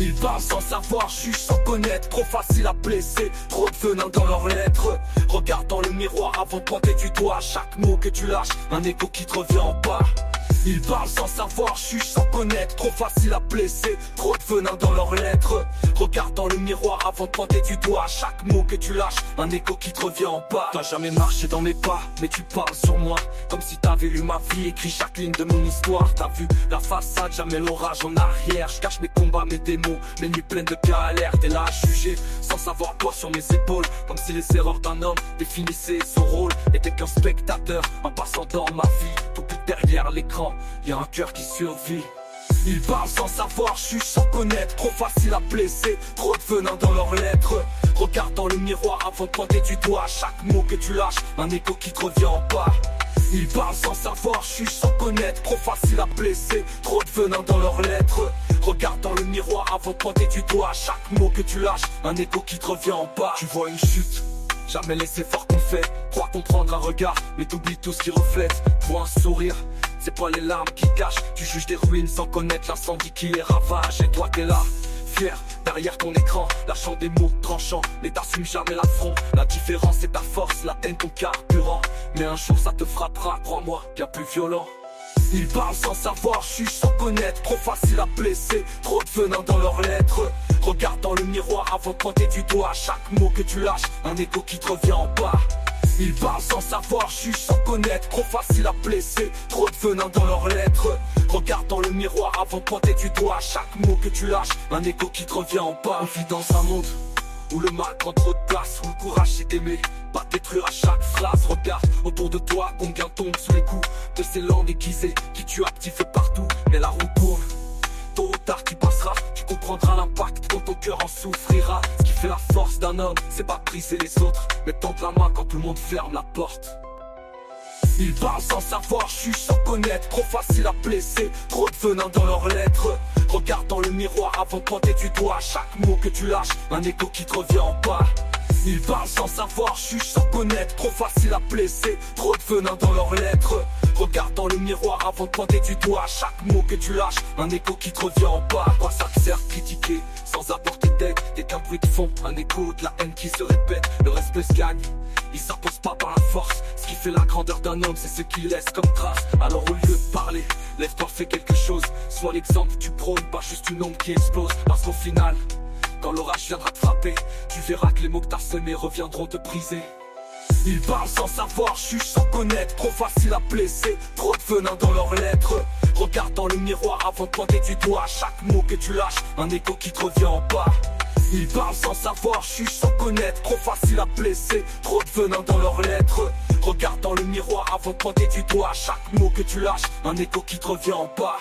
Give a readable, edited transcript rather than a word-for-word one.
Ils parlent sans savoir, jugent sans connaître, trop facile à blesser, trop de venin dans leurs lettres. Regarde dans le miroir avant de pointer du doigt chaque mot que tu lâches, un écho qui te revient en bas. Ils parlent sans savoir, jugent sans connaître, trop facile à blesser, trop de venin dans leurs lettres. Regarde dans le miroir avant de pointer du doigt chaque mot que tu lâches, un écho qui te revient en bas. T'as jamais marché dans mes pas, mais tu parles sur moi, comme si t'avais lu ma vie, écrit chaque ligne de mon histoire. T'as vu la façade, jamais l'orage en arrière. Je cache mes combats, mes démons, mes nuits pleines de galères. T'es là à juger, sans savoir quoi sur mes épaules, comme si les erreurs d'un homme définissaient son rôle. N'était qu'un spectateur, en passant dans ma vie. Tout but derrière l'écran, y'a un cœur qui survit. Ils parlent sans savoir, jugent sans connaître, trop facile à blesser, trop de venin dans leurs lettres. Regarde dans le miroir avant de pointer du doigt chaque mot que tu lâches, un écho qui te revient en bas. Ils parlent sans savoir, jugent sans connaître, trop facile à blesser, trop de venin dans leurs lettres. Regarde dans le miroir avant de pointer du doigt chaque mot que tu lâches, un écho qui te revient en bas. Tu vois une chute, jamais les efforts qu'on fait, crois comprendre un regard, mais t'oublies tout ce qui reflète. Pour un sourire, c'est pas les larmes qui cachent, tu juges des ruines sans connaître l'incendie qui les ravage. Et toi t'es là, fier, derrière ton écran, lâchant des mots tranchants, mais t'assumes jamais l'affront. La différence c'est ta force, la haine ton carburant, mais un jour ça te frappera, crois-moi, bien plus violent. Ils parlent sans savoir, jugent sans connaître, trop facile à blesser, trop de venin dans leurs lettres. Regarde dans le miroir avant de pointer du doigt chaque mot que tu lâches, un écho qui te revient en bas. Ils parlent sans savoir, jugent sans connaître, trop facile à blesser, trop de venin dans leurs lettres. Regarde dans le miroir avant de pointer du doigt chaque mot que tu lâches, un écho qui te revient en bas. On vit dans un monde où le mal prend trop de place, où le courage c'est d'aimer, pas détruire à chaque phrase. Regarde autour de toi, combien tombent sous les coups de ces langues aiguisées qui tuent à petit feu partout. Mais la roue tourne, tôt ou tard tu passeras, tu comprendras l'impact quand ton cœur en souffrira. Ce qui fait la force d'un homme, c'est pas briser les autres, mais tendre la main quand tout le monde ferme la porte. Ils parlent sans savoir, jugent sans connaître, trop facile à blesser, trop de venin dans leurs lettres. Regarde dans le miroir avant de pointer du doigt chaque mot que tu lâches, un écho qui te revient en bas. Ils parlent sans savoir, jugent sans connaître, trop facile à blesser, trop de venin dans leurs lettres. Regarde dans le miroir avant de pointer du doigt chaque mot que tu lâches, un écho qui te revient en bas. À quoi ça te sert de critiquer sans apporter d'aide? T'es qu'un bruit de fond, un écho de la haine qui se répète. Le respect se gagne, il s'impose pas par la force. Ce qui fait la grandeur d'un homme, c'est ce qu'il laisse comme trace. Alors au lieu de parler, lève-toi, fais quelque chose. Sois l'exemple du prône, pas juste une ombre qui explose. Parce qu'au final, quand l'orage viendra te frapper, tu verras que les mots que t'as semés reviendront te briser. Ils parlent sans savoir, jugent sans connaître, trop facile à blesser, trop de venin dans leurs lettres. Regarde dans le miroir avant de pointer du doigt chaque mot que tu lâches, un écho qui te revient en bas. Ils parlent sans savoir, jugent sans connaître, trop facile à blesser, trop de venin dans leurs lettres. Regarde dans le miroir avant de pointer du doigt chaque mot que tu lâches, un écho qui te revient en bas.